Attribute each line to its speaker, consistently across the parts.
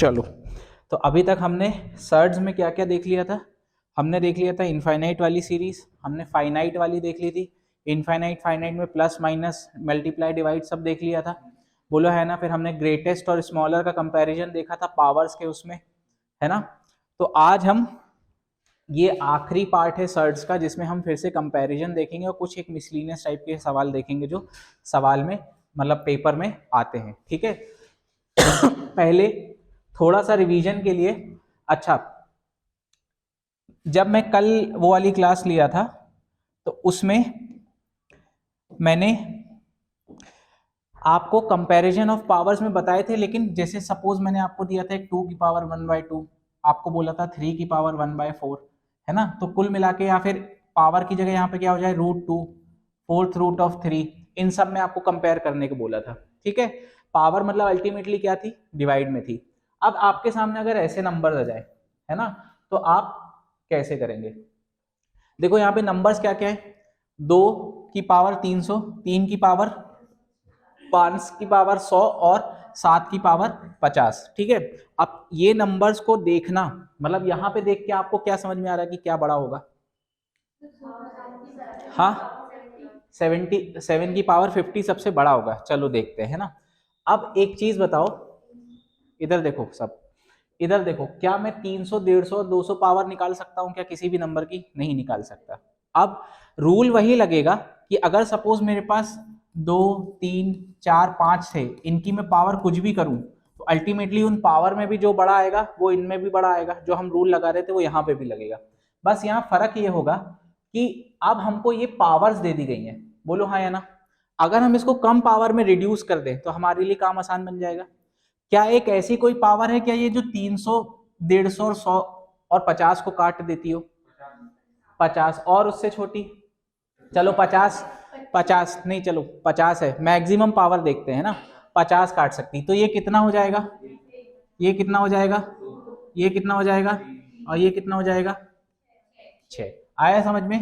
Speaker 1: चलो, तो अभी तक हमने सर्ड्स में क्या क्या देख लिया था। हमने देख लिया था इनफाइनाइट वाली सीरीज, हमने फाइनाइट वाली देख ली थी, इनफाइनाइट फाइनाइट में प्लस माइनस मल्टीप्लाई डिवाइड सब देख लिया था, बोलो है ना। फिर हमने ग्रेटेस्ट और स्मॉलर का कंपैरिजन देखा था पावर्स के उसमें, है ना। तो आज हम ये आखिरी पार्ट है सर्ड्स का जिसमें हम फिर से कंपैरिजन देखेंगे और कुछ एक मिसलिनियस टाइप के सवाल देखेंगे जो सवाल में मतलब पेपर में आते हैं, ठीक है। पहले थोड़ा सा रिवीजन के लिए, अच्छा जब मैं कल वो वाली क्लास लिया था तो उसमें मैंने आपको कंपैरिजन ऑफ पावर्स में बताए थे, लेकिन जैसे सपोज मैंने आपको दिया था 2 की पावर 1/2, आपको बोला था 3 की पावर 1/4, है ना। तो कुल मिला के या फिर पावर की जगह यहाँ पे क्या हो जाए √2, फोर्थ रूट ऑफ 3, इन सब में आपको कंपेयर करने को बोला था, ठीक है। पावर मतलब अल्टीमेटली क्या थी, डिवाइड में थी। अब आपके सामने अगर ऐसे नंबर आ जाए, है ना, तो आप कैसे करेंगे। देखो यहाँ पे नंबर्स क्या क्या है, 2 की पावर 300, 3 की पावर 5 की पावर 100 और 7 की पावर 50, ठीक है। अब ये नंबर्स को देखना मतलब यहाँ पे देख के आपको क्या समझ में आ रहा है कि क्या बड़ा होगा। हाँ, 7 की पावर 50 सबसे बड़ा होगा, चलो देखते हैं ना। अब एक चीज बताओ, इधर देखो सब, इधर देखो, क्या मैं 300, 150 और 200 पावर निकाल सकता हूं क्या किसी भी नंबर की, नहीं निकाल सकता। अब रूल वही लगेगा कि अगर सपोज मेरे पास 2, 3, 4, 5 थे, इनकी मैं पावर कुछ भी करूं तो अल्टीमेटली उन पावर में भी जो बड़ा आएगा वो इनमें भी बड़ा आएगा, जो हम रूल लगा रहे थे वो यहाँ पे भी लगेगा। बस यहाँ फर्क ये होगा कि अब हमको ये पावर्स दे दी गई हैं, बोलो हाँ या ना। अगर हम इसको कम पावर में रिड्यूस कर दें तो हमारे लिए काम आसान बन जाएगा। क्या एक ऐसी कोई पावर है क्या ये जो 300, 150 और 100 और 50 को काट देती हो, 50 और उससे छोटी, चलो 50, 50 नहीं, चलो 50 है, मैक्सिमम पावर देखते हैं ना, 50 काट सकती, तो ये कितना हो जाएगा, ये कितना हो जाएगा, ये कितना हो जाएगा और ये कितना हो जाएगा, 6। आया समझ में।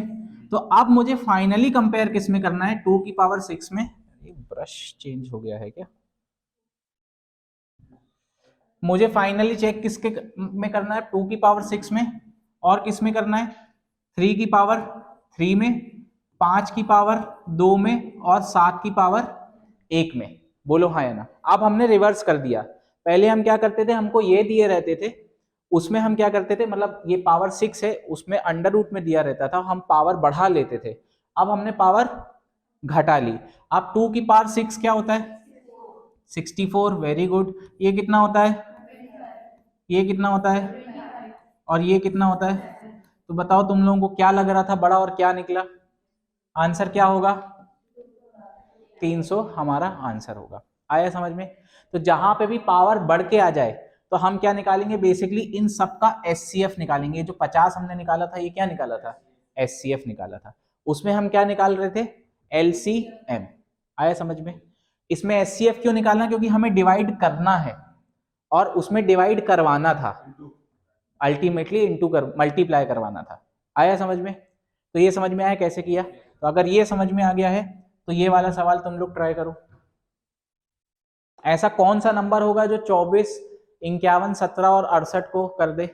Speaker 1: तो अब मुझे फाइनली कंपेयर किस में करना है, 2 की पावर 6 में, ब्रश चेंज हो गया है क्या, मुझे फाइनली चेक किसके में करना है, 2 की पावर 6 में, और किस में करना है, 3 की पावर 3 में, 5 की पावर 2 में और 7 की पावर 1 में, बोलो हाँ या ना। अब हमने रिवर्स कर दिया, पहले हम क्या करते थे, हमको ये दिए रहते थे, उसमें हम क्या करते थे, मतलब ये पावर 6 है उसमें अंडर रूट में दिया रहता था, हम पावर बढ़ा लेते थे। अब हमने पावर घटा ली। अब 2 की पावर 6 क्या होता है, 64, वेरी गुड। ये कितना होता है, ये कितना होता है और ये कितना होता है। तो बताओ तुम लोगों को क्या लग रहा था बड़ा और क्या निकला, आंसर क्या होगा, 300 हमारा आंसर होगा। आया समझ में। तो जहां पे भी पावर बढ़ के आ जाए तो हम क्या निकालेंगे, बेसिकली इन सब का एचसीएफ निकालेंगे। जो 50 हमने निकाला था ये क्या निकाला था, एचसीएफ निकाला था। उसमें हम क्या निकाल रहे थे, एलसीएम। आया समझ में। इसमें एचसीएफ क्यों निकालना, क्योंकि हमें डिवाइड करना है और उसमें डिवाइड करवाना था, अल्टीमेटली इंटू कर मल्टीप्लाई करवाना था। आया समझ में। तो ये समझ में आया कैसे किया। तो अगर ये समझ में आ गया है तो ये वाला सवाल तुम लोग ट्राई करो। ऐसा कौन सा नंबर होगा जो 24, 51, 17 और 68 को कर दे।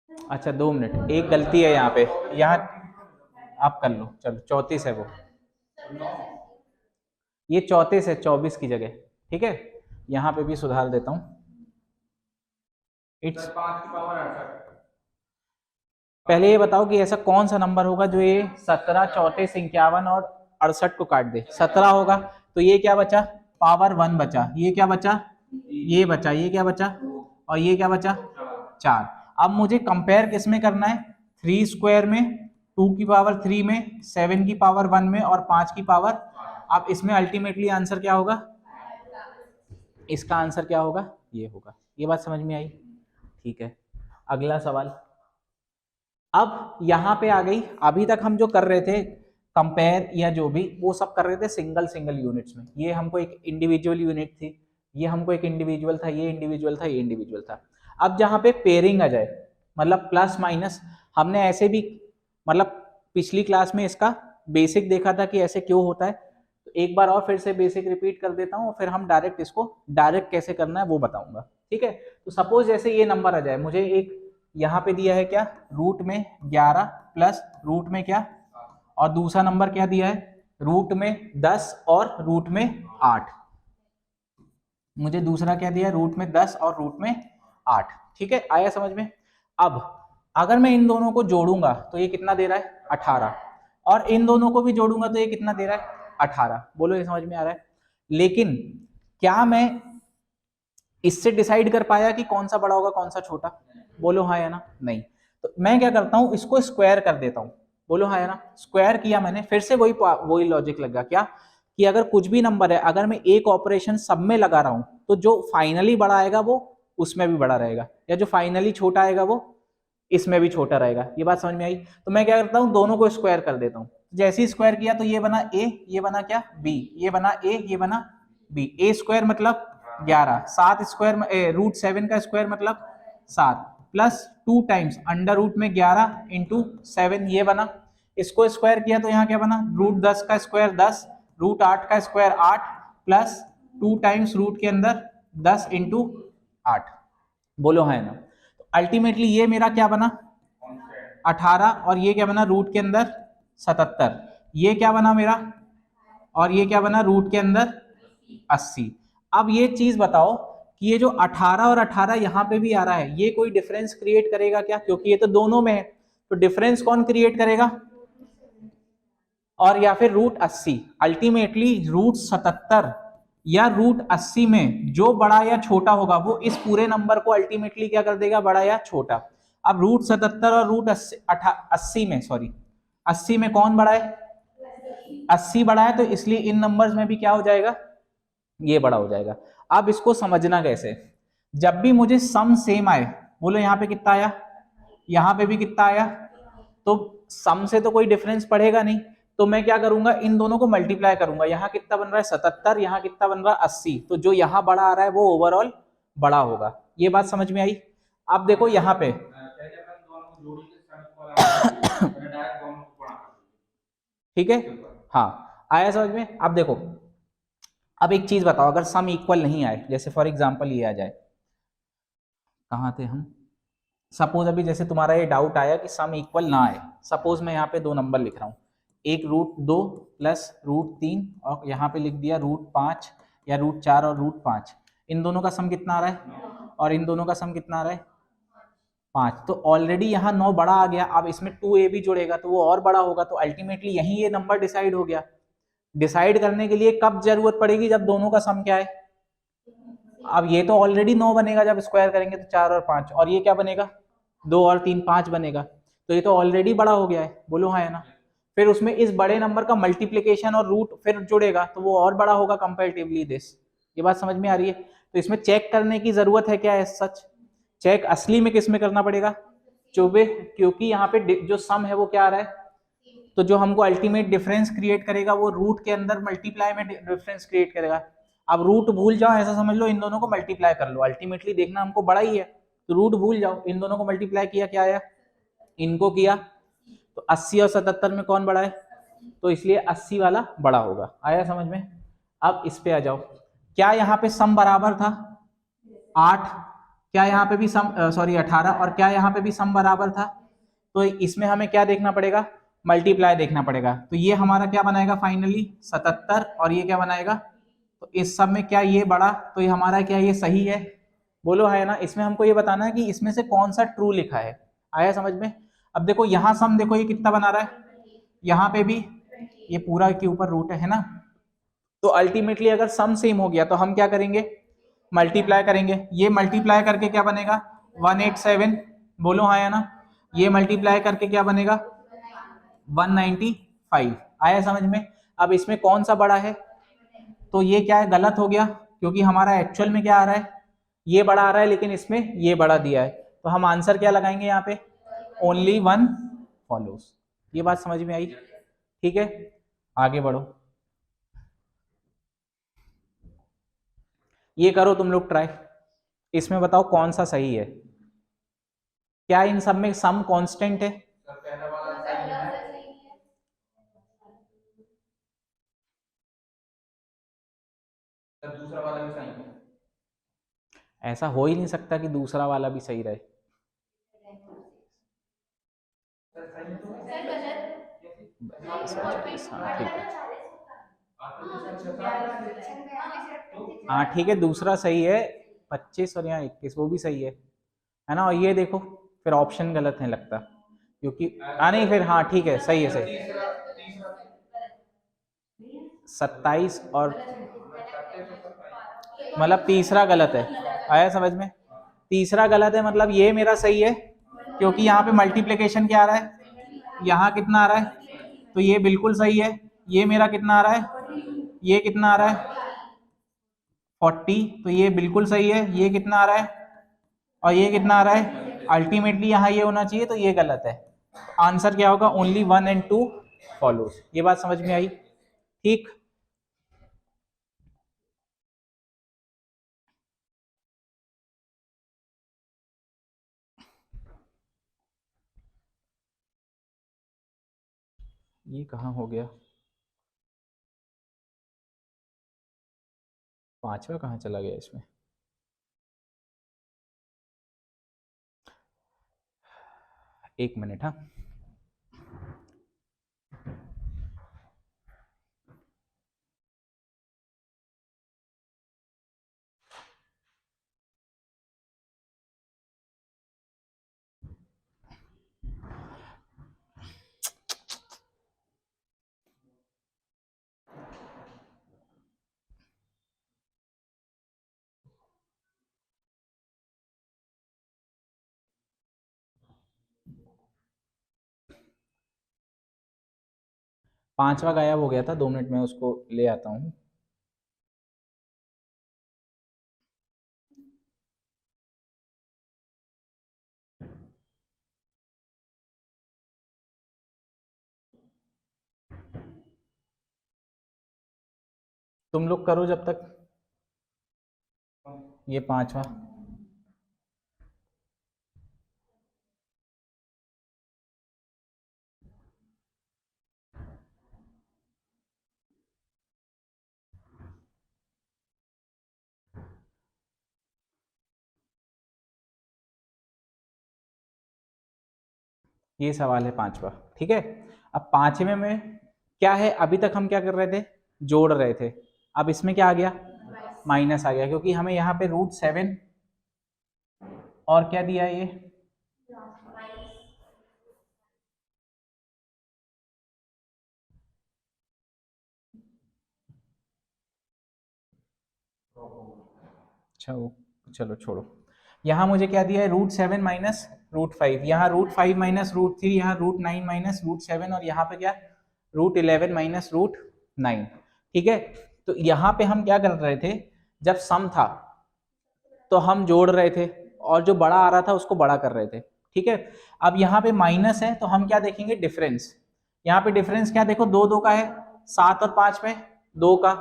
Speaker 1: अच्छा 2 मिनट, एक गलती है यहाँ पे, यहाँ आप कर लो, चलो 34 है वो, ये 34 है 24 की जगह, ठीक है। यहाँ पे भी सुधार देता हूँ, इट्स 5 की पावर 68। पहले ये बताओ कि ऐसा कौन सा नंबर होगा जो ये 17, 34, 51 और 68 को काट दे। 17 होगा तो ये क्या बचा, पावर 1 बचा, ये क्या बचा, ये बचा, ये क्या बचा और ये क्या बचा, 4। अब मुझे कंपेयर किस में करना है, 3 स्क्वायर में, 2 की पावर 3 में, 7 की पावर 1 में और 5 की पावर। अब इसमें अल्टीमेटली आंसर क्या होगा, इसका आंसर क्या होगा, ये होगा। ये बात समझ में आई, ठीक है। अगला सवाल, अब यहां पे आ गई, अभी तक हम जो कर रहे थे कंपेयर या जो भी वो सब कर रहे थे सिंगल सिंगल यूनिट्स में, ये हमको एक इंडिविजुअल यूनिट थी, ये हमको एक इंडिविजुअल था, ये इंडिविजुअल था, ये इंडिविजुअल था। अब जहां पे पेयरिंग आ जाए, मतलब प्लस माइनस, हमने ऐसे भी मतलब पिछली क्लास में इसका बेसिक देखा था कि ऐसे क्यों होता है, तो एक बार और फिर से बेसिक रिपीट कर देता हूँ, फिर हम डायरेक्ट इसको डायरेक्ट कैसे करना है वो बताऊंगा, ठीक है। तो सपोज जैसे ये नंबर आ जाए, मुझे एक यहाँ पे दिया है क्या, रूट में 11 प्लस रूट में क्या, और दूसरा नंबर क्या दिया है, रूट में 10 और रूट में 8, मुझे दूसरा क्या दिया है, रूट में 10 और रूट में 8, ठीक है, आया समझ में। अब अगर मैं इन दोनों को जोड़ूंगा तो ये कितना दे रहा है, 18, और इन दोनों को भी जोड़ूंगा तो ये कितना दे रहा है, 18। बोलो ये समझ में आ रहा है। लेकिन क्या मैं इससे डिसाइड कर पाया कि कौन सा बड़ा होगा कौन सा छोटा, बोलो हाँ या ना, नहीं। तो मैं क्या करता हूं, इसको स्क्वायर कर देता हूं, बोलो हाँ या ना। स्क्वायर किया मैंने, फिर से वही लॉजिक लगा क्या, कि अगर कुछ भी नंबर है, अगर मैं एक ऑपरेशन सब में लगा रहा हूं तो जो फाइनली बड़ा आएगा वो उसमें भी बड़ा रहेगा, या जो फाइनली छोटा आएगा वो इसमें भी छोटा रहेगा। ये बात समझ में आई। तो मैं क्या करता हूं, दोनों को स्क्वायर कर देता हूं। जैसे ही स्क्वायर किया तो ये बना a, ये बना क्या b, ये बना a, ये बना b। a स्क्वायर मतलब 11, 7 स्क्वायर रूट 7 का स्क्वायर मतलब 7, प्लस 2 टाइम्स अंडर रूट में 11 इंटू 7, ये बना। इसको स्क्वायर किया तो यहाँ क्या बना, रूट 10 का स्क्वायर 10, रूट 8 का स्क्वायर 8, प्लस 2 टाइम्स रूट के अंदर 10 इंटू 8। बोलो है ना। तो अल्टीमेटली ये मेरा क्या बना 18, और ये क्या बना रूट के अंदर 77, ये क्या बना मेरा, और ये क्या बना रूट के अंदर 80। अब ये चीज बताओ कि ये जो 18 और 18 यहां पे भी आ रहा है, ये कोई डिफरेंस क्रिएट करेगा क्या, क्योंकि ये तो दोनों में है, तो डिफरेंस कौन क्रिएट करेगा, और या फिर रूट 80। अल्टीमेटली रूट 77 या रूट 80 में जो बड़ा या छोटा होगा वो इस पूरे नंबर को अल्टीमेटली क्या कर देगा, बड़ा या छोटा। अब रूट 77 और रूट 80 में, सॉरी 80 में कौन बड़ा है, 80 बड़ा है, तो इसलिए इन नंबर्स में भी क्या हो जाएगा, ये बड़ा हो जाएगा। अब इसको समझना कैसे, जब भी मुझे सम सेम आए, बोलो यहाँ पे कितना आया, यहाँ पे भी कितना आया, तो सम से तो कोई डिफरेंस पड़ेगा नहीं, तो मैं क्या करूंगा, इन दोनों को मल्टीप्लाई करूंगा। यहाँ कितना बन रहा है 77, यहाँ कितना बन रहा है 80, तो जो यहाँ बड़ा आ रहा है वो ओवरऑल बड़ा होगा। ये बात समझ में आई। अब देखो यहाँ पे ठीक है, हाँ आया समझ में। अब देखो, अब एक चीज बताओ, अगर सम इक्वल नहीं आए, जैसे फॉर एग्जांपल ये आ जाए, कहाँ थे हम, सपोज अभी जैसे तुम्हारा ये डाउट आया कि सम इक्वल ना आए, सपोज मैं यहाँ पे दो नंबर लिख रहा हूँ, एक रूट 2 प्लस रूट 3, और यहाँ पे लिख दिया रूट 5 या रूट 4 और रूट 5, इन दोनों का सम कितना आ रहा है, और इन दोनों का सम कितना आ रहा है 5, तो ऑलरेडी यहाँ 9 बड़ा आ गया। अब इसमें 2a भी जुड़ेगा तो वो और बड़ा होगा, तो अल्टीमेटली यही ये नंबर डिसाइड हो गया। डिसाइड करने के लिए कब जरूरत पड़ेगी, जब दोनों का सम क्या है, अब ये तो ऑलरेडी 9 बनेगा जब स्क्वायर करेंगे तो 4 और 5, और ये क्या बनेगा 2 और 3 5 बनेगा, तो ये तो ऑलरेडी बड़ा हो गया है, बोलो हाँ है ना। फिर उसमें इस बड़े नंबर का मल्टीप्लीकेशन और रूट फिर जुड़ेगा तो वो और बड़ा होगा कंपैरेटिवली दिस। ये बात समझ में आ रही है। तो इसमें चेक करने की जरूरत है क्या है, सच चेक असली में किस में करना पड़ेगा, चौबे, क्योंकि यहाँ पे जो सम है वो क्या आ रहा है, तो जो हमको अल्टीमेट डिफरेंस क्रिएट करेगा वो रूट के अंदर मल्टीप्लाई में डिफरेंस क्रिएट करेगा। अब रूट भूल जाओ, ऐसा समझ लो इन दोनों को मल्टीप्लाई कर लो, अल्टीमेटली देखना हमको बड़ा ही है, तो रूट भूल जाओ, इन दोनों को मल्टीप्लाई किया क्या आया, इनको किया, तो 80 और 77 में कौन बड़ा है, तो इसलिए 80 वाला बड़ा होगा। आया समझ में। अब इस पे आ जाओ, क्या यहाँ पे सम बराबर था 8, क्या यहाँ पे भी सम सॉरी 18, और क्या यहाँ पे भी सम बराबर था, तो इसमें हमें क्या देखना पड़ेगा, मल्टीप्लाई देखना पड़ेगा। तो ये हमारा क्या बनाएगा फाइनली 77, और ये क्या बनाएगा, तो इस सब में क्या ये बड़ा, तो ये हमारा क्या ये सही है, बोलो है ना। इसमें हमको ये बताना है कि इसमें से कौन सा ट्रू लिखा है। आया समझ में। अब देखो यहाँ सम देखो ये कितना बना रहा है, यहाँ पे भी ये पूरा के ऊपर रूट है ना, तो अल्टीमेटली अगर सम सेम हो गया तो हम क्या करेंगे, मल्टीप्लाई करेंगे। ये मल्टीप्लाई करके क्या बनेगा 187, बोलो हाँ या ना। ये मल्टीप्लाई करके क्या बनेगा 195। आया समझ में। अब इसमें कौन सा बड़ा है, तो ये क्या है गलत हो गया, क्योंकि हमारा एक्चुअल में क्या आ रहा है, ये बड़ा आ रहा है, लेकिन इसमें ये बड़ा दिया है, तो हम आंसर क्या लगाएंगे यहाँ पे, ओनली वन फॉलोस। ये बात समझ में आई, ठीक है। आगे बढ़ो, ये करो तुम लोग ट्राई, इसमें बताओ कौन सा सही है, क्या इन सब में सम कांस्टेंट है, दूसरा वाला भी सही है। ऐसा हो ही नहीं सकता कि दूसरा वाला भी सही रहे। हाँ ठीक है, हाँ ठीक है, दूसरा सही है। 25 और यहाँ 21 वो भी सही है ना। और ये देखो फिर ऑप्शन गलत है लगता, क्योंकि नहीं फिर हाँ ठीक है, सही है सही। 27 और मतलब तीसरा गलत है, आया समझ में। तीसरा गलत है मतलब ये मेरा सही है, क्योंकि यहाँ पे मल्टीप्लिकेशन क्या आ रहा है, यहाँ कितना आ रहा है, तो ये बिल्कुल सही है। ये मेरा कितना आ रहा है, ये कितना आ रहा है 40, तो ये बिल्कुल सही है। ये कितना आ रहा है और ये कितना आ रहा है, अल्टीमेटली यहाँ ये होना चाहिए, तो ये गलत है। आंसर क्या होगा, ओनली 1 and 2 फॉलोज। ये बात समझ में आई, ठीक। ये कहाँ हो गया, पांचवा कहाँ चला गया इसमें। एक मिनट, हाँ। पांचवा गायब हो गया था, 2 मिनट में उसको ले आता हूँ। तुम लोग करो जब तक ये पांचवा। ये सवाल है पांचवा, ठीक है। अब पांचवे में क्या है, अभी तक हम क्या कर रहे थे, जोड़ रहे थे। अब इसमें क्या आ गया, माइनस आ गया, क्योंकि हमें यहाँ पे √7 और क्या दिया है ये, चलो छोड़ो। यहाँ मुझे क्या दिया है, √7 माइनस √5, यहाँ √5 माइनस √3, यहाँ √9 माइनस √7, और यहाँ पे क्या √11 माइनस √9, ठीक है। तो यहाँ पे हम क्या कर रहे थे, जब सम था तो हम जोड़ रहे थे, और जो बड़ा आ रहा था उसको बड़ा कर रहे थे, ठीक है। अब यहाँ पे माइनस है तो हम क्या देखेंगे, डिफरेंस। यहाँ पे डिफरेंस क्या देखो, 2 का है, 7 और 5 में 2 का,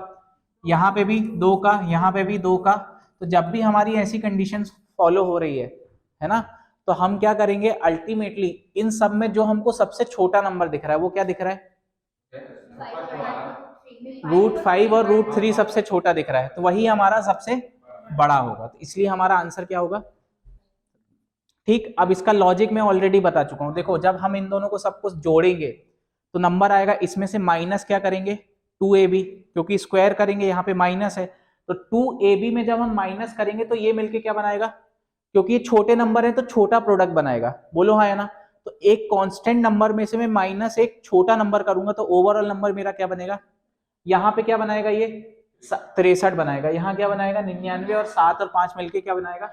Speaker 1: यहाँ पे भी 2 का, यहाँ पे भी 2 का। तो जब भी हमारी ऐसी कंडीशंस फॉलो हो रही है ना, तो हम क्या करेंगे, अल्टीमेटली इन सब में जो हमको सबसे छोटा नंबर दिख रहा है वो क्या दिख रहा है, √5 और √3 सबसे छोटा दिख रहा है, तो वही हमारा सबसे बड़ा होगा, तो इसलिए हमारा आंसर क्या होगा, ठीक। अब इसका लॉजिक मैं ऑलरेडी बता चुका हूं, देखो जब हम इन दोनों को सब कुछ जोड़ेंगे तो नंबर आएगा, इसमें से माइनस क्या करेंगे, 2ab, क्योंकि स्क्वायर करेंगे, यहाँ पे माइनस है, तो 2ab में जब हम माइनस करेंगे तो ये मिलके क्या बनाएगा, क्योंकि ये छोटे नंबर है तो छोटा प्रोडक्ट बनाएगा, बोलो हाँ या ना। तो एक कांस्टेंट नंबर में से मैं माइनस एक छोटा नंबर करूंगा तो ओवरऑल नंबर मेरा क्या बनेगा, यहाँ पे क्या बनाएगा, ये 63 बनाएगा, यहाँ क्या बनाएगा 99, और 7 और 5 मिलके क्या बनाएगा,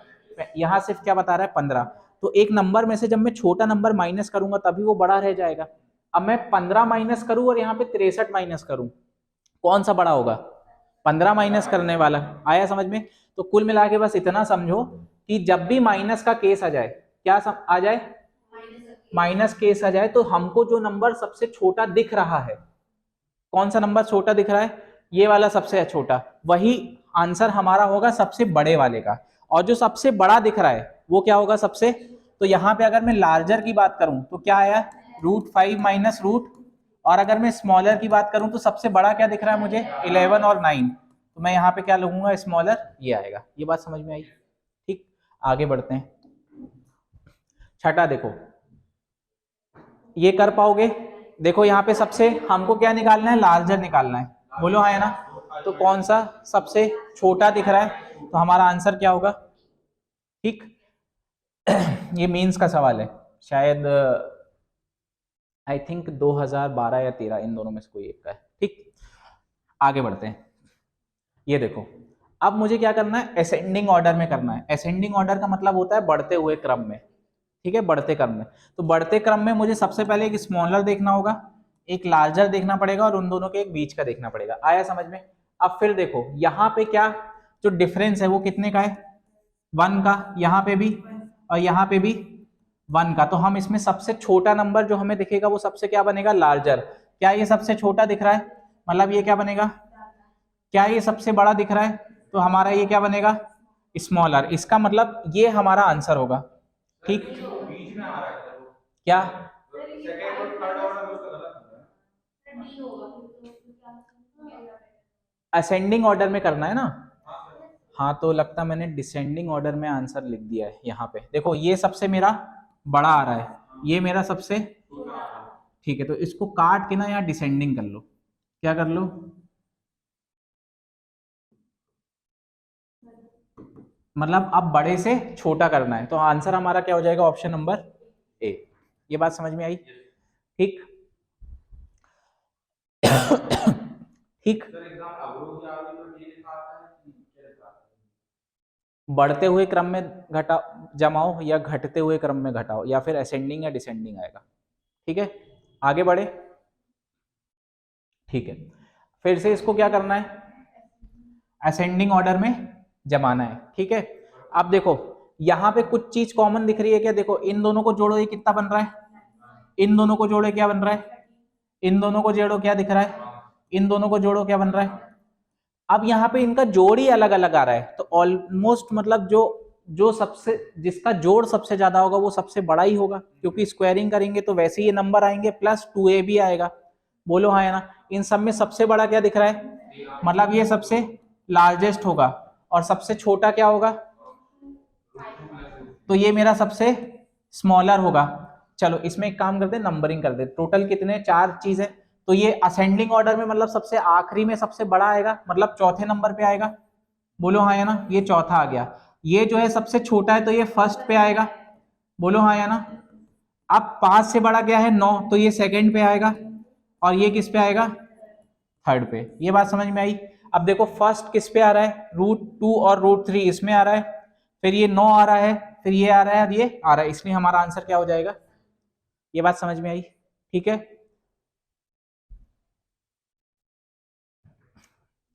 Speaker 1: यहाँ सिर्फ क्या बता रहा है 15। तो एक नंबर में से जब मैं छोटा नंबर माइनस करूंगा तभी वो बड़ा रह जाएगा। अब मैं 15 माइनस करूं और यहाँ पे 63 माइनस करूं, कौन सा बड़ा होगा, 15 माइनस करने वाला। आया समझ में। तो कुल मिला के बस इतना समझो कि जब भी माइनस का केस आ जाए, क्या आ जाए, माइनस केस आ जाए, तो हमको जो नंबर सबसे छोटा दिख रहा है, कौन सा नंबर छोटा दिख रहा है, ये वाला सबसे छोटा, वही आंसर हमारा होगा सबसे बड़े वाले का। और जो सबसे बड़ा दिख रहा है वो क्या होगा सबसे, तो यहाँ पे अगर मैं लार्जर की बात करूं तो क्या आया, √5 माइनस √, और अगर मैं स्मॉलर की बात करूं तो सबसे बड़ा क्या दिख रहा है मुझे, 11 और 9, तो मैं यहाँ पे क्या लगूंगा, स्मॉलर, ये आएगा। ये बात समझ में आई? ठीक, आगे बढ़ते हैं। छठा देखो, ये कर पाओगे? देखो यहाँ पे सबसे हमको क्या निकालना है, लार्जर निकालना है, बोलो हाँ है ना। तो कौन सा सबसे छोटा दिख रहा है, तो हमारा आंसर क्या होगा? ठीक, ये मीन्स का सवाल है, शायद आई थिंक 2012 या 13, इन दोनों में से कोई एक का है। ठीक, आगे बढ़ते हैं। ये देखो, अब मुझे क्या करना है, असेंडिंग ऑर्डर में करना है। असेंडिंग ऑर्डर का मतलब होता है बढ़ते हुए क्रम में, ठीक है, बढ़ते क्रम में। तो बढ़ते क्रम में मुझे सबसे पहले एक स्मॉलर देखना होगा, एक लार्जर देखना पड़ेगा, और उन दोनों के एक बीच का देखना पड़ेगा। आया समझ में? अब फिर देखो यहाँ पे क्या जो डिफरेंस है वो कितने का है, 1 का, यहाँ पे भी और यहाँ पे भी 1 का। तो हम इसमें सबसे छोटा नंबर जो हमें दिखेगा वो सबसे क्या बनेगा, लार्जर। क्या ये सबसे छोटा दिख रहा है, मतलब ये क्या बनेगा, क्या ये सबसे बड़ा दिख रहा है, तो हमारा ये क्या बनेगा, स्मॉलर। इसका मतलब ये हमारा आंसर होगा। ठीक, क्या असेंडिंग ऑर्डर में करना है ना? हाँ, तो लगता मैंने डिसेंडिंग ऑर्डर में आंसर लिख दिया है। यहाँ पे देखो, ये सबसे मेरा बड़ा आ रहा है, ये मेरा सबसे, ठीक है, तो इसको काट के ना यहाँ डिसेंडिंग कर लो। क्या कर लो, मतलब अब बड़े से छोटा करना है, तो आंसर हमारा क्या हो जाएगा, ऑप्शन नंबर ए। ये बात समझ में आई? ठीक ठीक, बढ़ते हुए क्रम में घटाओ जमाओ, या घटते हुए क्रम में घटाओ, या फिर असेंडिंग या डिसेंडिंग आएगा। ठीक है, आगे बढ़े। ठीक है, फिर से इसको क्या करना है, असेंडिंग ऑर्डर में जमाना है। ठीक है, अब देखो यहाँ पे कुछ चीज कॉमन दिख रही है क्या, देखो इन दोनों को जोड़ो, ये कितना बन रहा है, इन दोनों को जोड़ो क्या बन रहा है, इन दोनों को जोड़ो क्या दिख रहा है, इन दोनों को जोड़ो क्या बन रहा है। अब यहाँ पे इनका जोड़ ही अलग अलग आ रहा है, तो ऑलमोस्ट मतलब जो जो सबसे जिसका जोड़ सबसे ज्यादा होगा वो सबसे बड़ा ही होगा, क्योंकि स्क्वायरिंग करेंगे तो वैसे ये नंबर आएंगे, प्लस 2a भी आएगा। बोलो हाँ है ना। इन सब में सबसे बड़ा क्या दिख रहा है, मतलब ये सबसे लार्जेस्ट होगा, और सबसे छोटा क्या होगा, तो ये मेरा सबसे स्मॉलर होगा। चलो इसमें एक काम करते हैं, नंबरिंग कर दे। टोटल कितने, 4 चीज है, तो ये असेंडिंग ऑर्डर में मतलब सबसे आखिरी में सबसे बड़ा आएगा, मतलब चौथे नंबर पे आएगा। बोलो हाँ या ना, ये चौथा आ गया। ये जो है सबसे छोटा है, तो ये फर्स्ट पे आएगा। बोलो हाँ या ना। अब 5 से बड़ा क्या है, 9, तो ये सेकंड पे आएगा, और ये किस पे आएगा, थर्ड पे। ये बात समझ में आई? अब देखो फर्स्ट किस पे आ रहा है, √2 और √3 इसमें आ रहा है, फिर ये 9 आ रहा है, फिर ये आ रहा है और ये आ रहा है, इसलिए हमारा आंसर क्या हो जाएगा। ये बात समझ में आई? ठीक है,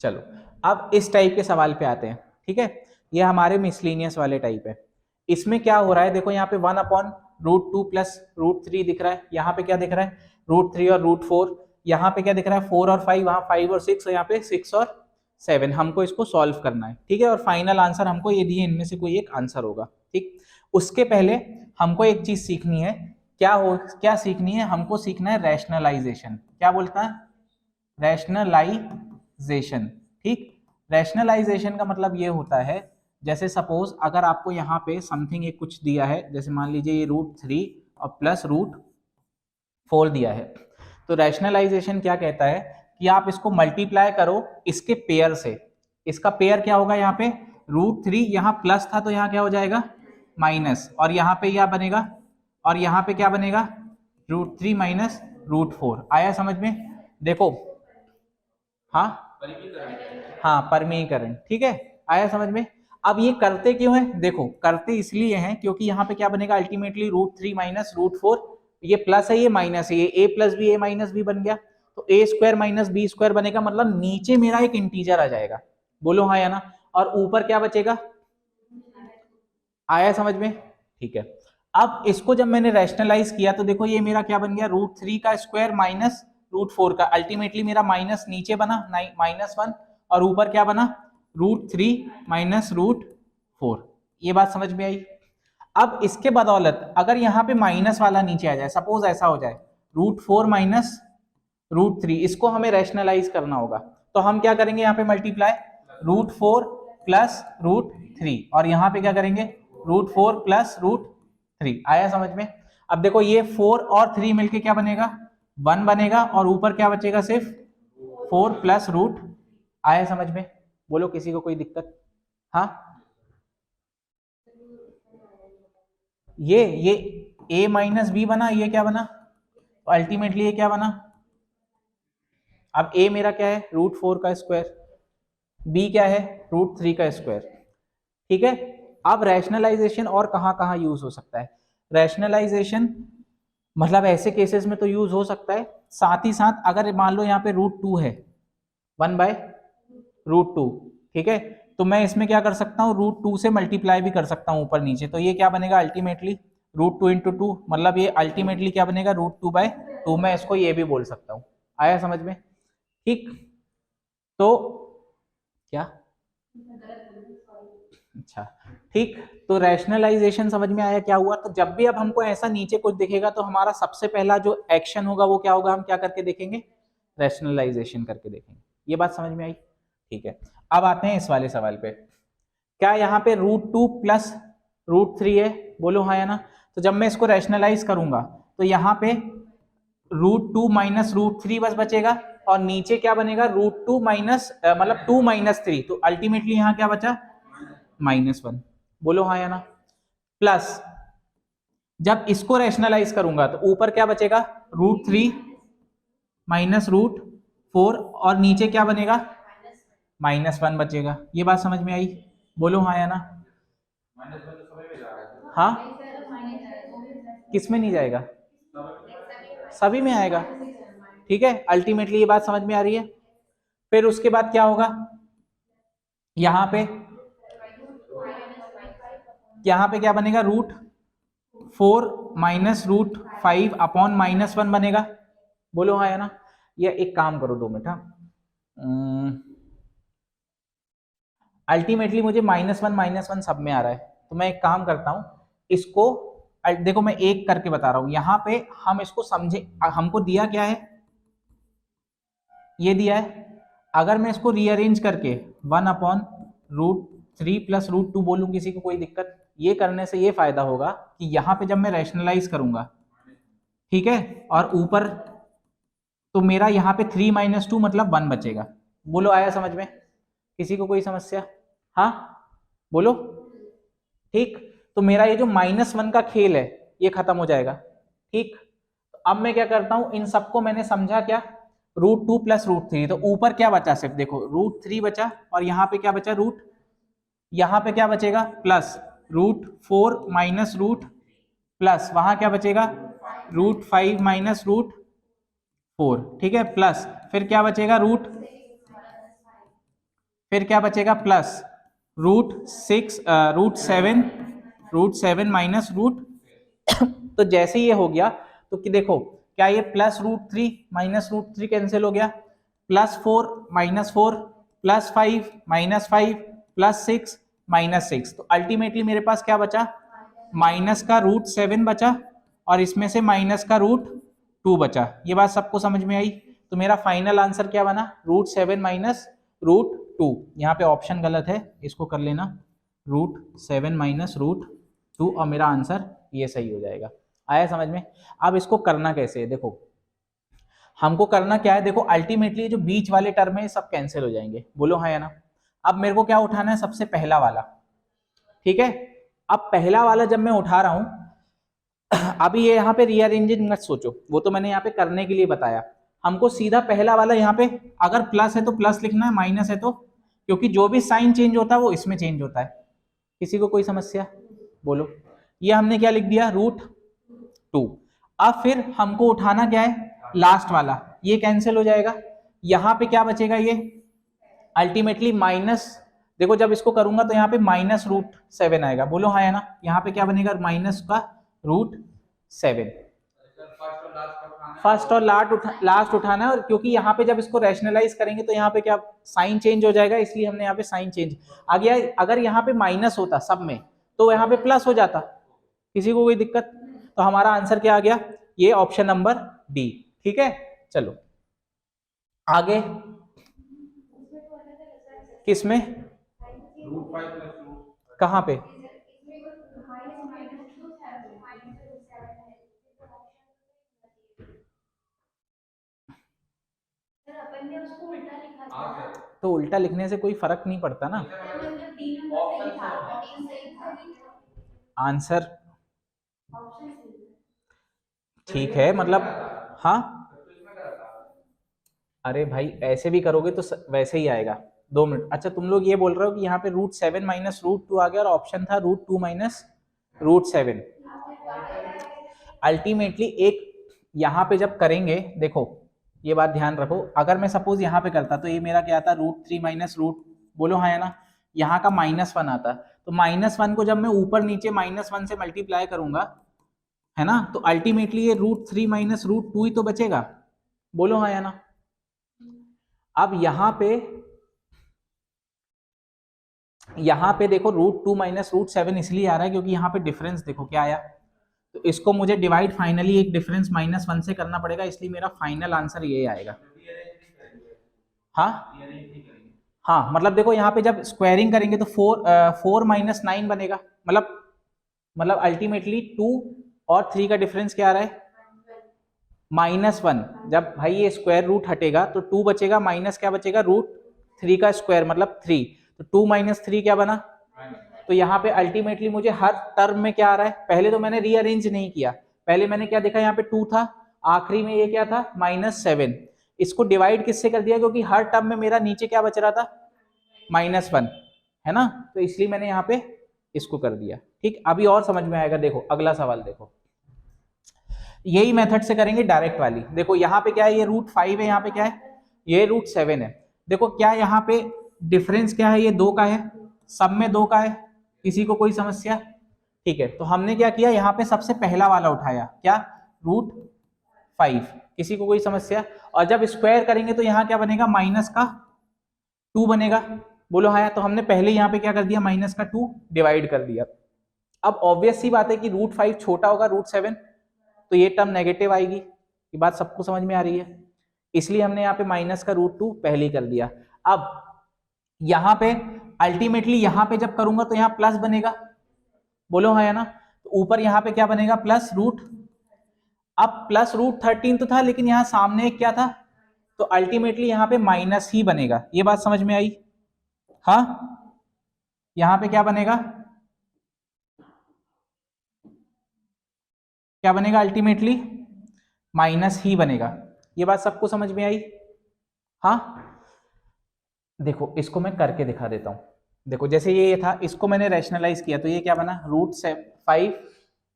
Speaker 1: चलो अब इस टाइप के सवाल पे आते हैं। ठीक है, ये हमारे मिसलिनियस वाले टाइप है। इसमें क्या हो रहा है, देखो यहाँ पे 1/√2 प्लस √3 दिख रहा है, यहाँ पे क्या दिख रहा है, √3 और √4, यहाँ पे क्या दिख रहा है, 4 और 5, वहाँ 5 और 6, और यहाँ पे 6 और 7। हमको इसको सॉल्व करना है। ठीक है, और फाइनल आंसर हमको ये दिए, इनमें से कोई एक आंसर होगा। ठीक, उसके पहले हमको एक चीज सीखनी है, क्या सीखनी है, हमको सीखना है रैशनलाइजेशन। क्या बोलता है, रैशनलाइजेशन। ठीक, रैशनलाइजेशन का मतलब ये होता है, जैसे सपोज अगर आपको यहाँ पे समथिंग एक कुछ दिया है, जैसे मान लीजिए ये √3 और प्लस √4 दिया है, तो रैशनलाइजेशन क्या कहता है कि आप इसको मल्टीप्लाई करो इसके पेयर से। इसका पेयर क्या होगा, यहाँ पे √3, यहाँ प्लस था तो यहाँ क्या हो जाएगा, माइनस, और यहाँ पे क्या बनेगा, और यहाँ पे क्या बनेगा, √3 माइनस √4। आया समझ में? देखो, हाँ हाँ, परमीकरण। ठीक है, आया समझ में? अब ये करते क्यों है, देखो करते इसलिए हैं क्योंकि यहाँ पे क्या बनेगा, अल्टीमेटली √3 माइनस √4, ये प्लस है ये माइनस है, ये a plus B A minus B बन गया, तो a square minus B square बनेगा, मतलब नीचे मेरा एक इंटीजर आ जाएगा। बोलो हाँ या ना, और ऊपर क्या बचेगा। आया समझ में? ठीक है, अब इसको जब मैंने रैशनलाइज किया तो देखो ये मेरा क्या बन गया, √3 का स्क्वायर माइनस √4 का, अल्टीमेटली मेरा माइनस नीचे बना -1, और ऊपर क्या बना, √3 माइनस √4। ये बात समझ में आई? अब इसके बदौलत अगर यहाँ पे माइनस वाला नीचे आ जाए, सपोज ऐसा हो जाए √4 माइनस √3, इसको हमें रैशनलाइज करना होगा, तो हम क्या करेंगे, यहाँ पे मल्टीप्लाई √4 प्लस √3, और यहाँ पे क्या करेंगे √4 प्लस √3। आया समझ में? अब देखो ये 4 और 3 मिलके क्या बनेगा 1 बनेगा, और ऊपर क्या बचेगा सिर्फ 4 प्लस रूट। आया समझ में? बोलो किसी को कोई दिक्कत? हाँ, ये a माइनस बी बना, ये क्या बना, तो अल्टीमेटली ये क्या बना, अब a मेरा क्या है √4 का स्क्वायर, b क्या है √3 का स्क्वायर। ठीक है, अब रैशनलाइजेशन और कहाँ कहाँ यूज हो सकता है? रैशनलाइजेशन मतलब ऐसे केसेस में तो यूज हो सकता है, साथ ही साथ अगर मान लो यहाँ पे √2 है 1/√2, ठीक है, तो मैं इसमें क्या कर सकता हूँ √2 से मल्टीप्लाई भी कर सकता हूँ ऊपर नीचे, तो ये क्या बनेगा अल्टीमेटली √2 × 2, मतलब ये अल्टीमेटली क्या बनेगा √2/2, मैं इसको ये भी बोल सकता हूँ। आया समझ में? ठीक, तो क्या, अच्छा ठीक, तो रैशनलाइजेशन समझ में आया क्या हुआ? तो जब भी अब हमको ऐसा नीचे कुछ दिखेगा तो हमारा सबसे पहला जो एक्शन होगा वो क्या होगा, हम क्या करके देखेंगे, रैशनलाइजेशन करके देखेंगे। ये बात समझ में आई? ठीक है, अब आते हैं इस वाले सवाल पे। क्या यहाँ पे √2 प्लस √3 है? बोलो हाँ या ना। तो जब मैं इसको रैशनलाइज करूंगा तो यहाँ पे √2 माइनस √3 बस बचेगा, और नीचे क्या बनेगा √2 माइनस मतलब 2 माइनस 3, तो अल्टीमेटली यहाँ क्या बचा -1। बोलो हाँ या ना। प्लस जब इसको रैशनलाइज करूंगा तो ऊपर क्या बचेगा √3 माइनस √4, और नीचे क्या बनेगा -1 बचेगा। ये बात समझ में आई? बोलो हाँ या ना। हाँ, किस में नहीं जाएगा, सभी में आएगा। ठीक है, अल्टीमेटली ये बात समझ में आ रही है। फिर उसके बाद क्या होगा, यहाँ पे क्या बनेगा √4 माइनस √5 अपॉन -1 बनेगा। बोलो हाँ या ना। या एक काम करो 2 मिनट, हाँ, अल्टीमेटली मुझे -1 सब में आ रहा है, तो मैं एक काम करता हूं इसको, देखो मैं एक करके बता रहा हूं, यहां पे हम इसको समझे, हमको दिया क्या है, ये दिया है, अगर मैं इसको रीअरेंज करके 1/√3 प्लस √2 बोलूं, किसी को कोई दिक्कत? ये करने से ये फायदा होगा कि यहाँ पे जब मैं रैशनलाइज करूंगा, ठीक है, और ऊपर तो मेरा यहाँ पे 3 - 2 मतलब 1 बचेगा। बोलो आया समझ में? किसी को कोई समस्या? हाँ बोलो। ठीक, तो मेरा ये जो -1 का खेल है ये खत्म हो जाएगा। ठीक, तो अब मैं क्या करता हूं, इन सबको मैंने समझा क्या, √2 प्लस √3, तो ऊपर क्या बचा सिर्फ देखो √3 बचा, और यहाँ पे क्या बचा यहाँ पे क्या बचेगा प्लस √4 माइनस रूट, प्लस वहां क्या बचेगा √5 माइनस √4, ठीक है, प्लस फिर क्या बचेगा फिर क्या बचेगा प्लस √7 माइनस रूट। तो जैसे ये हो गया तो कि देखो क्या ये +√3 माइनस √3 कैंसिल हो गया, +4 -4 +5 -5 +6 -6, तो अल्टीमेटली मेरे पास क्या बचा, माइनस का √7 बचा, और इसमें से माइनस का √2 बचा। ये बात सबको समझ में आई? तो मेरा फाइनल आंसर क्या बना, √7 माइनस √2। यहाँ पे ऑप्शन गलत है, इसको कर लेना √7 माइनस √2, और मेरा आंसर ये सही हो जाएगा। आया समझ में? अब इसको करना कैसे है, देखो हमको करना क्या है, देखो अल्टीमेटली जो बीच वाले टर्म है सब कैंसिल हो जाएंगे। बोलो हाँ या ना। अब मेरे को क्या उठाना है, सबसे पहला वाला, ठीक है। अब पहला वाला जब मैं उठा रहा हूं, अभी ये यहाँ पे रीअरेंजिंग मत सोचो, वो तो मैंने यहाँ पे करने के लिए बताया। हमको सीधा पहला वाला यहाँ पे अगर प्लस है तो प्लस लिखना है, माइनस है तो, क्योंकि जो भी साइन चेंज होता है वो इसमें चेंज होता है। किसी को कोई समस्या? बोलो। ये हमने क्या लिख दिया √2। अब फिर हमको उठाना क्या है, लास्ट वाला, ये कैंसिल हो जाएगा। यहां पे क्या बचेगा, ये अल्टीमेटली माइनस, देखो जब इसको करूंगा तो यहाँ पे -√7 आएगा। बोलो हाँ या ना। यहाँ पे क्या बनेगा, माइनस का √7। फर्स्ट और लास्ट उठाना है, और क्योंकि यहाँ पे जब इसको रैशनलाइज करेंगे तो यहाँ पे क्या साइन चेंज हो जाएगा, इसलिए हमने यहाँ पे साइन चेंज आ गया। अगर यहाँ पे माइनस होता सब में तो यहाँ पे प्लस हो जाता। किसी को कोई दिक्कत? तो हमारा आंसर क्या आ गया, ये ऑप्शन नंबर डी। ठीक है, चलो आगे। किस में? कहाँ पे? तो उल्टा लिखने से कोई फर्क नहीं पड़ता ना। आंसर ठीक है, मतलब हाँ, अरे भाई ऐसे भी करोगे तो वैसे ही आएगा। 2 मिनट। अच्छा तुम लोग ये बोल रहे हो कि यहाँ पे √7 माइनस √2 आ गया और ऑप्शन था √2 माइनस √7। अल्टीमेटली एक यहाँ पे जब करेंगे, देखो ये बात ध्यान रखो, अगर मैं सपोज यहाँ पे करता तो ये मेरा क्या आता, √3 माइनस रूट, बोलो हाँ या ना, यहाँ का -1 आता, तो -1 को जब मैं ऊपर नीचे -1 से मल्टीप्लाई करूंगा, है ना, तो अल्टीमेटली ये √3 माइनस √2 ही तो बचेगा, बोलो हाँ या ना। अब यहाँ पे देखो √2 माइनस √7 इसलिए आ रहा है क्योंकि यहाँ पे डिफरेंस देखो क्या आया, तो इसको मुझे डिवाइड फाइनली एक डिफरेंस -1 से करना पड़ेगा, इसलिए मेरा फाइनल आंसर ये आएगा। हाँ हाँ, मतलब देखो यहाँ पे जब स्क्वायरिंग करेंगे तो 4 माइनस 9 बनेगा, मतलब अल्टीमेटली 2 और 3 का डिफरेंस क्या आ रहा है, -1। जब भाई ये स्क्वायर रूट हटेगा तो 2 बचेगा, माइनस क्या बचेगा, √3 का स्क्वायर मतलब 3, तो 2 माइनस 3 क्या बना। तो यहाँ पे अल्टीमेटली मुझे हर टर्म में क्या आ रहा है, पहले तो मैंने रीअरेंज नहीं किया, पहले मैंने क्या देखा, यहाँ पे 2 था, आखिरी में ये क्या था, -7। इसको डिवाइड किससे कर दिया, क्योंकि हर टर्म में मेरा नीचे क्या बच रहा था, -1, है ना, तो इसलिए मैंने यहाँ पे इसको कर दिया। ठीक, अभी और समझ में आएगा। देखो अगला सवाल देखो, यही मेथड से करेंगे डायरेक्ट वाली। देखो यहाँ पे क्या है, ये √5 है, यहाँ पे क्या है, ये √7 है। देखो क्या यहाँ पे डिफरेंस क्या है, ये 2 का है, सब में 2 का है, किसी को कोई समस्या? ठीक है, तो हमने क्या किया, यहाँ पे सबसे पहला वाला उठाया, क्या, √5, किसी को कोई समस्या? और जब स्क्वायर करेंगे तो यहाँ क्या बनेगा, -2 बनेगा, बोलो हाँ, तो हमने पहले यहाँ पे क्या कर दिया, -2 डिवाइड कर दिया। अब ऑब्वियस सी बात है कि √5 छोटा होगा √7, तो ये टर्म नेगेटिव आएगी, ये बात सबको समझ में आ रही है, इसलिए हमने यहाँ पे -√2 पहले ही कर दिया। अब यहाँ पे अल्टीमेटली यहाँ पे जब करूंगा तो यहाँ प्लस बनेगा, बोलो हाँ या ना, तो ऊपर यहाँ पे क्या बनेगा, प्लस रूट, अब प्लस √13 तो था, लेकिन यहाँ सामने क्या था, तो अल्टीमेटली यहाँ पे माइनस ही बनेगा, ये बात समझ में आई? हाँ, यहाँ पे क्या बनेगा, क्या बनेगा, अल्टीमेटली माइनस ही बनेगा, ये बात सबको समझ में आई? हाँ, देखो इसको मैं करके दिखा देता हूं। देखो जैसे ये था, इसको मैंने रैशनलाइज किया तो ये क्या बना, √5,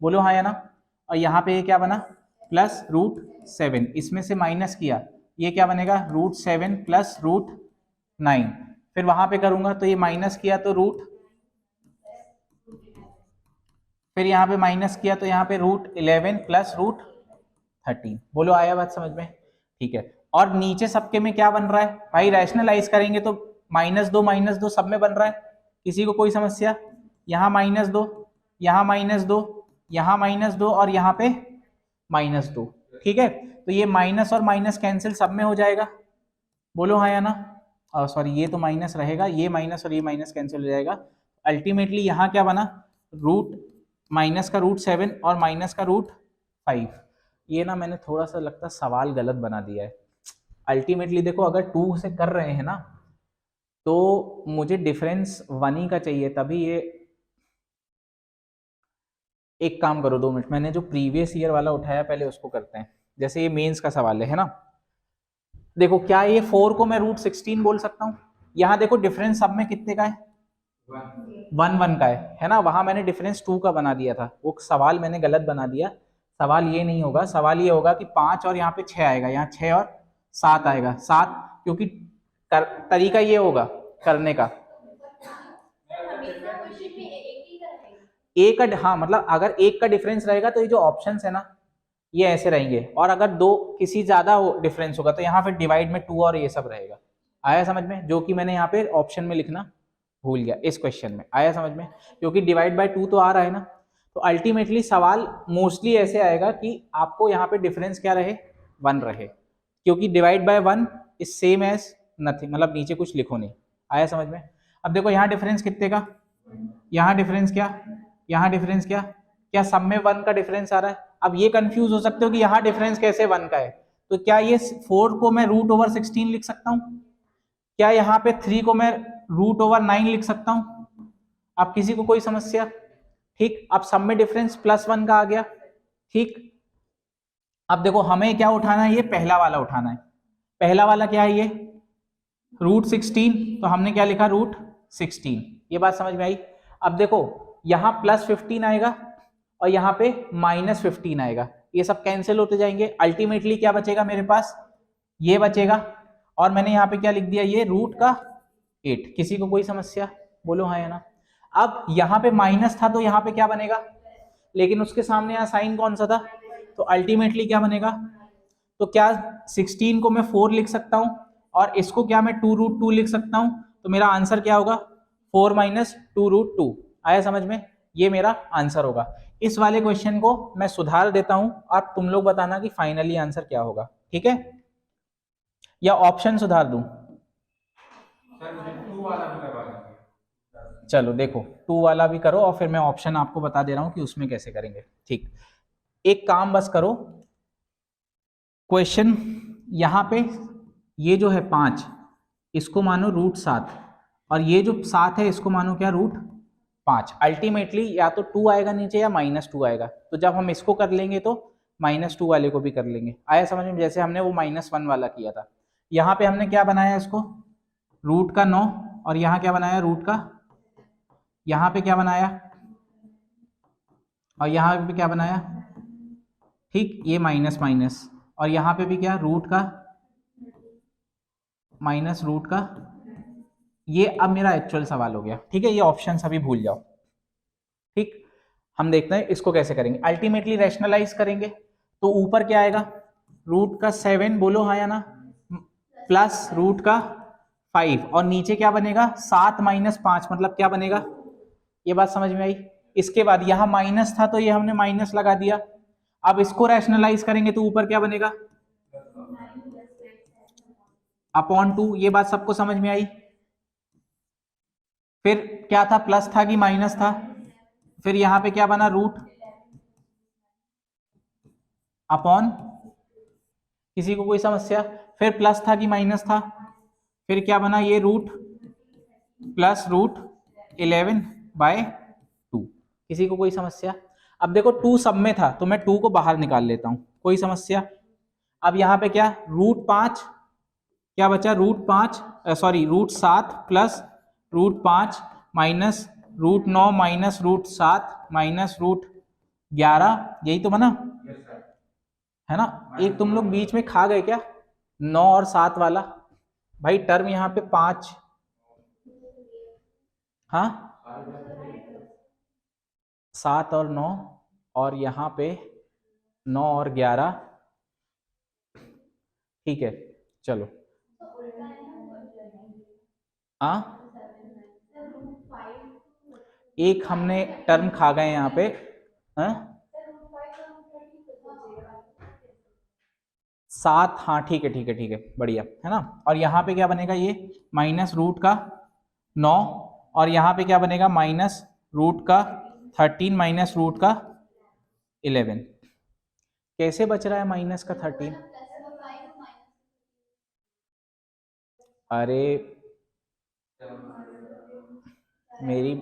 Speaker 1: बोलो हाँ या ना, और यहाँ पे ये क्या बना, प्लस √7, इसमें से माइनस किया, ये क्या बनेगा, √7 प्लस √9, फिर वहां पे करूंगा तो ये माइनस किया तो फिर यहाँ पे माइनस किया तो यहाँ पे √11 प्लस √13, बोलो आया बात समझ में? ठीक है, और नीचे सबके में क्या बन रहा है भाई, रैशनलाइज करेंगे तो -2 सब में बन रहा है, किसी को कोई समस्या? यहाँ -2, यहाँ -2, यहाँ -2 और यहाँ पे -2, ठीक है, तो ये माइनस और माइनस कैंसिल सब में हो जाएगा, बोलो हाँ या ना, सॉरी ये तो माइनस रहेगा, ये माइनस और ये माइनस कैंसिल हो जाएगा, अल्टीमेटली यहाँ क्या बना, माइनस का √7 और माइनस का √5। ये ना मैंने थोड़ा सा लगता सवाल गलत बना दिया है। अल्टीमेटली देखो अगर 2 से कर रहे हैं ना तो मुझे डिफरेंस 1 ही का चाहिए, तभी ये, एक काम करो 2 मिनट, मैंने जो प्रीवियस ईयर वाला उठाया पहले उसको करते हैं, जैसे ये मेंस का सवाल है ना। देखो क्या ये 4 को मैं √16 बोल सकता हूँ? यहाँ देखो डिफरेंस सब में कितने का है, 1 का है ना, वहां मैंने डिफरेंस 2 का बना दिया था, वो सवाल मैंने गलत बना दिया। सवाल ये नहीं होगा, सवाल ये होगा कि 5 और यहाँ पे 6 आएगा, यहाँ 6 और 7 आएगा, 7, क्योंकि तरीका ये होगा करने का, एक का, हाँ मतलब अगर एक का डिफरेंस रहेगा तो ये जो ऑप्शंस है ना ये ऐसे रहेंगे, और अगर दो किसी ज्यादा डिफरेंस होगा तो यहाँ फिर डिवाइड में 2 और ये सब रहेगा। आया समझ में? जो कि मैंने यहाँ पे ऑप्शन में लिखना भूल गया इस क्वेश्चन में, आया समझ में? क्योंकि डिवाइड बाय 2 तो आ रहा है ना, तो अल्टीमेटली सवाल मोस्टली ऐसे आएगा कि आपको यहाँ पे डिफरेंस क्या रहे, 1 रहे, क्योंकि divide by 1 is same as nothing, मतलब नीचे कुछ लिखो नहीं, आया समझ में? अब देखो यहाँ डिफरेंस कितने का, यहाँ डिफरेंस क्या, यहाँ डिफरेंस क्या, क्या सब में 1 का डिफरेंस आ रहा है? अब ये कंफ्यूज हो सकते हो कि यहाँ डिफरेंस कैसे 1 का है, तो क्या ये 4 को मैं √16 लिख सकता हूँ? क्या यहाँ पे 3 को मैं √9 लिख सकता हूँ? अब किसी को कोई समस्या? ठीक, अब सब में डिफरेंस +1 का आ गया। ठीक, अब देखो हमें क्या उठाना है, ये पहला वाला उठाना है। पहला वाला क्या है, ये √16, तो हमने क्या लिखा √16। ये बात समझ में आई? अब देखो यहाँ +15 आएगा और यहाँ पे -15 आएगा, ये सब कैंसिल होते जाएंगे। अल्टीमेटली क्या बचेगा मेरे पास, ये बचेगा। और मैंने यहाँ पे क्या लिख दिया, ये √8। किसी को कोई समस्या? बोलो हाँ या ना। अब यहाँ पे माइनस था तो यहाँ पे क्या बनेगा, लेकिन उसके सामने यहाँ साइन कौन सा था, तो अल्टीमेटली क्या बनेगा, तो क्या 16 को मैं 4 लिख सकता हूँ और इसको क्या मैं 2√2 लिख सकता हूँ, तो मेरा आंसर क्या होगा 4 - 2√2। आया समझ में? ये मेरा आंसर होगा। इस वाले क्वेश्चन को मैं सुधार देता हूं और तुम लोग बताना कि फाइनली आंसर क्या होगा, ठीक है? या ऑप्शन सुधार दूं? चलो देखो 2 वाला भी करो और फिर मैं ऑप्शन आपको बता दे रहा हूं कि उसमें कैसे करेंगे। ठीक, एक काम बस करो, क्वेश्चन यहां पे ये जो है 5, इसको मानो √7 और ये जो 7 है इसको मानो क्या √5। अल्टीमेटली या तो 2 आएगा नीचे या -2 आएगा, तो जब हम इसको कर लेंगे तो -2 वाले को भी कर लेंगे। आया समझ में? जैसे हमने वो -1 वाला किया था। यहाँ पे हमने क्या बनाया इसको, √9, और यहाँ क्या बनाया यहाँ पे क्या बनाया और यहाँ पे क्या बनाया। ठीक, ये माइनस माइनस, और यहाँ पे भी क्या रूट का। ये अब मेरा एक्चुअल सवाल हो गया। ठीक है, ये ऑप्शन अभी भूल जाओ। ठीक, हम देखते हैं इसको कैसे करेंगे। अल्टीमेटली रैशनलाइज करेंगे तो ऊपर क्या आएगा, √7, बोलो हाँ या ना, प्लस √5, और नीचे क्या बनेगा 7 - 5, मतलब क्या बनेगा। ये बात समझ में आई? इसके बाद यहाँ माइनस था तो ये हमने माइनस लगा दिया। अब इसको रैशनलाइज करेंगे तो ऊपर क्या बनेगा /2। ये बात सबको समझ में आई? फिर क्या था, प्लस था कि माइनस था, फिर यहाँ पे क्या बना रूट अपॉन, किसी को कोई समस्या? फिर प्लस था कि माइनस था, फिर क्या बना ये रूट प्लस √11/2। किसी को कोई समस्या? अब देखो 2 सब में था तो मैं 2 को बाहर निकाल लेता हूं, कोई समस्या? अब यहाँ पे क्या √5, क्या बचा √7 प्लस √5 माइनस √9 माइनस √7 माइनस √11, यही तो बना है ना। एक तुम लोग बीच में खा गए क्या, 9 और 7 वाला? भाई टर्म यहाँ पे 5, हाँ 7 और 9, और यहाँ पे 9 और 11। ठीक है, चलो हाँ, एक हमने टर्म खा गए यहाँ पे, हाँ 7, हाँ ठीक है ठीक है ठीक है, बढ़िया है ना। और यहाँ पे क्या बनेगा, ये माइनस √9, और यहाँ पे क्या बनेगा -√13 माइनस √11। कैसे बच रहा है -13? अरे मेरी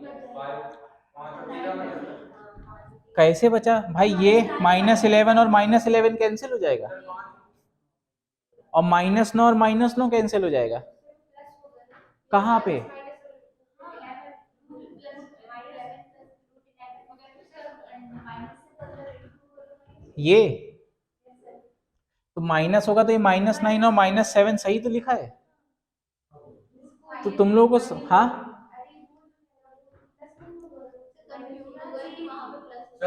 Speaker 1: कैसे बचा भाई, ये -11 और -11 कैंसिल हो जाएगा, और -9 और -9 कैंसिल हो जाएगा। कहाँ पे? ये तो माइनस होगा तो ये -9 और -7 सही तो लिखा है। तो तुम लोगों को हाँ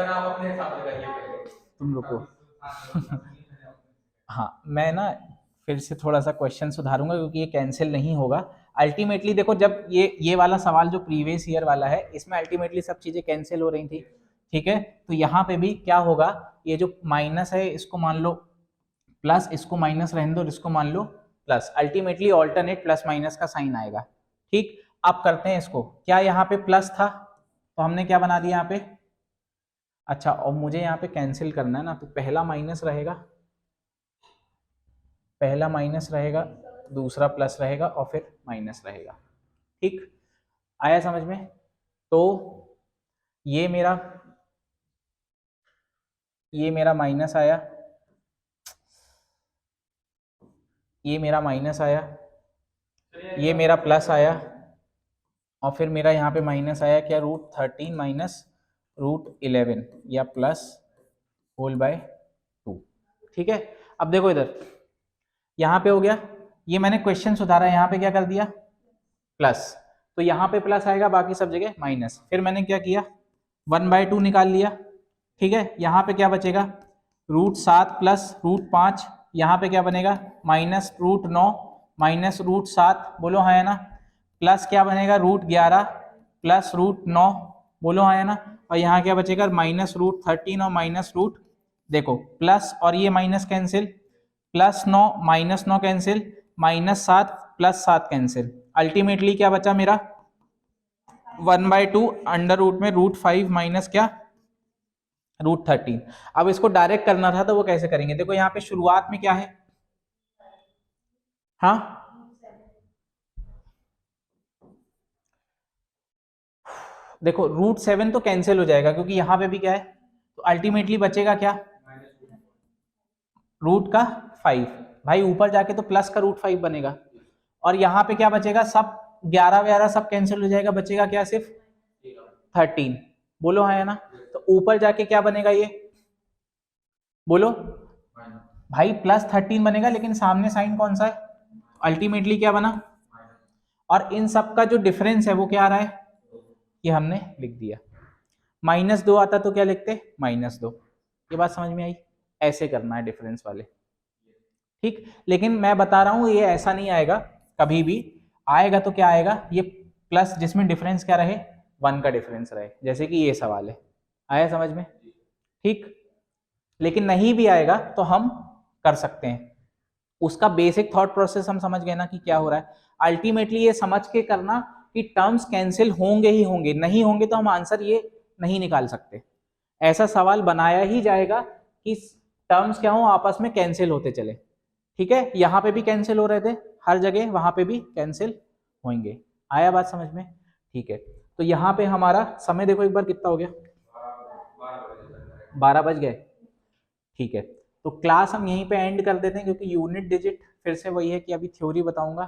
Speaker 1: आप अपने हिसाब से लगाइए तुम लोग को हाँ मैं ना फिर से थोड़ा सा क्वेश्चन सुधारूंगा क्योंकि ये कैंसिल नहीं होगा। अल्टीमेटली देखो जब ये वाला सवाल जो प्रीवियस ईयर वाला है इसमें अल्टीमेटली सब चीजें कैंसिल हो रही थी। ठीक है, तो यहाँ पे भी क्या होगा, ये जो माइनस है इसको मान लो प्लस, इसको माइनस रहने दो, इसको मान लो plus, ultimately alternate plus minus का साइन आएगा। ठीक, अब करते हैं इसको, क्या यहाँ पे प्लस था तो हमने क्या बना दिया यहाँ पे, अच्छा और मुझे यहाँ पे कैंसिल करना है ना, तो पहला माइनस रहेगा, पहला माइनस रहेगा, दूसरा प्लस रहेगा और फिर माइनस रहेगा। ठीक, आया समझ में? तो ये मेरा माइनस आया, ये मेरा माइनस आया, ये मेरा प्लस आया और फिर मेरा यहाँ पे माइनस आया क्या, √13 माइनस √11 या प्लस होल बाय 2। ठीक है, अब देखो इधर, यहाँ पे हो गया, ये मैंने क्वेश्चन सुधारा, यहाँ पे क्या कर दिया प्लस, तो यहाँ पे प्लस आएगा, बाकी सब जगह माइनस। फिर मैंने क्या किया 1/2 निकाल लिया। ठीक है, यहाँ पे क्या बचेगा √7 प्लस √5, यहाँ पे क्या बनेगा माइनस √9 माइनस √7, बोलो हाँ है ना, प्लस क्या बनेगा √11 प्लस √9, बोलो हाँ है ना, और यहाँ क्या बचेगा माइनस √13 और माइनस देखो प्लस और ये minus cancel, +9 -9 cancel, -7 +7 cancel, ultimately क्या बचा मेरा 1/2 अंडर रूट में √5 माइनस क्या √13। अब इसको डायरेक्ट करना था तो वो कैसे करेंगे, देखो यहाँ पे शुरुआत में क्या है, हाँ देखो √7 तो कैंसिल हो जाएगा क्योंकि यहाँ पे भी क्या है, तो अल्टीमेटली बचेगा क्या रूट का 5, भाई ऊपर जाके तो प्लस का √5 बनेगा, और यहाँ पे क्या बचेगा, सब 11 11 सब कैंसिल हो जाएगा, बचेगा क्या सिर्फ 13, बोलो हाँ है ना, तो ऊपर जाके क्या बनेगा ये, बोलो भाई +13 बनेगा, लेकिन सामने साइन कौन सा है, अल्टीमेटली क्या बना, और इन सब का जो डिफरेंस है वो क्या आ रहा है, ये हमने लिख दिया, -2 आता तो क्या लिखते -2। ये बात समझ में आई, ऐसे करना है डिफरेंस वाले। ठीक, लेकिन मैं बता रहा हूं ये ऐसा नहीं आएगा, कभी भी आएगा तो क्या आएगा, ये प्लस जिसमें डिफरेंस क्या रहे 1 का डिफरेंस रहे, जैसे कि ये सवाल है, आया समझ में? ठीक, लेकिन नहीं भी आएगा तो हम कर सकते हैं, उसका बेसिक थॉट प्रोसेस हम समझ गए ना कि क्या हो रहा है। अल्टीमेटली ये समझ के करना कि टर्म्स कैंसिल होंगे ही होंगे, नहीं होंगे तो हम आंसर ये नहीं निकाल सकते, ऐसा सवाल बनाया ही जाएगा कि टर्म्स क्या हो आपस में कैंसिल होते चले। ठीक है, यहाँ पे भी कैंसिल हो रहे थे हर जगह, वहां पे भी कैंसिल होंगे, आया बात समझ में? ठीक है, तो यहाँ पे हमारा समय देखो एक बार कितना हो गया, 12 बज गए। ठीक है, तो क्लास हम यहीं पे एंड कर देते हैं क्योंकि यूनिट डिजिट फिर से वही है कि अभी थ्योरी बताऊंगा,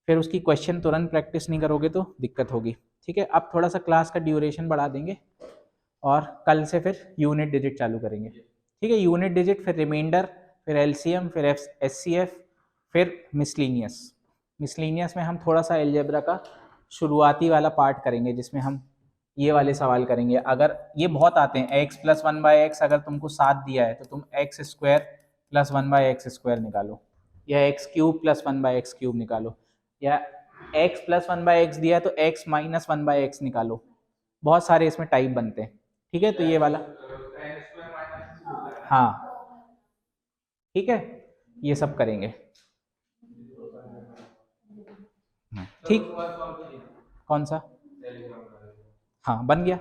Speaker 1: फिर उसकी क्वेश्चन तुरंत प्रैक्टिस नहीं करोगे तो दिक्कत होगी। ठीक है, अब थोड़ा सा क्लास का ड्यूरेशन बढ़ा देंगे और कल से फिर यूनिट डिजिट चालू करेंगे। ठीक है, यूनिट डिजिट, फिर रिमाइंडर, फिर एलसीएम, फिर एचसीएफ, फिर मिसलीनियस। मिसलीनियस में हम थोड़ा सा अलजेब्रा का शुरुआती वाला पार्ट करेंगे जिसमें हम ये वाले सवाल करेंगे, अगर ये बहुत आते हैं x + 1/x अगर तुमको 7 दिया है तो तुम x² + 1/x² निकालो, या x³ + 1/x³ निकालो, या x + 1/x दिया है तो x - 1/x निकालो, बहुत सारे इसमें टाइप बनते हैं। ठीक है, तो ये वाला, हाँ ठीक है, ये सब करेंगे। ठीक, कौन सा, हाँ बन गया।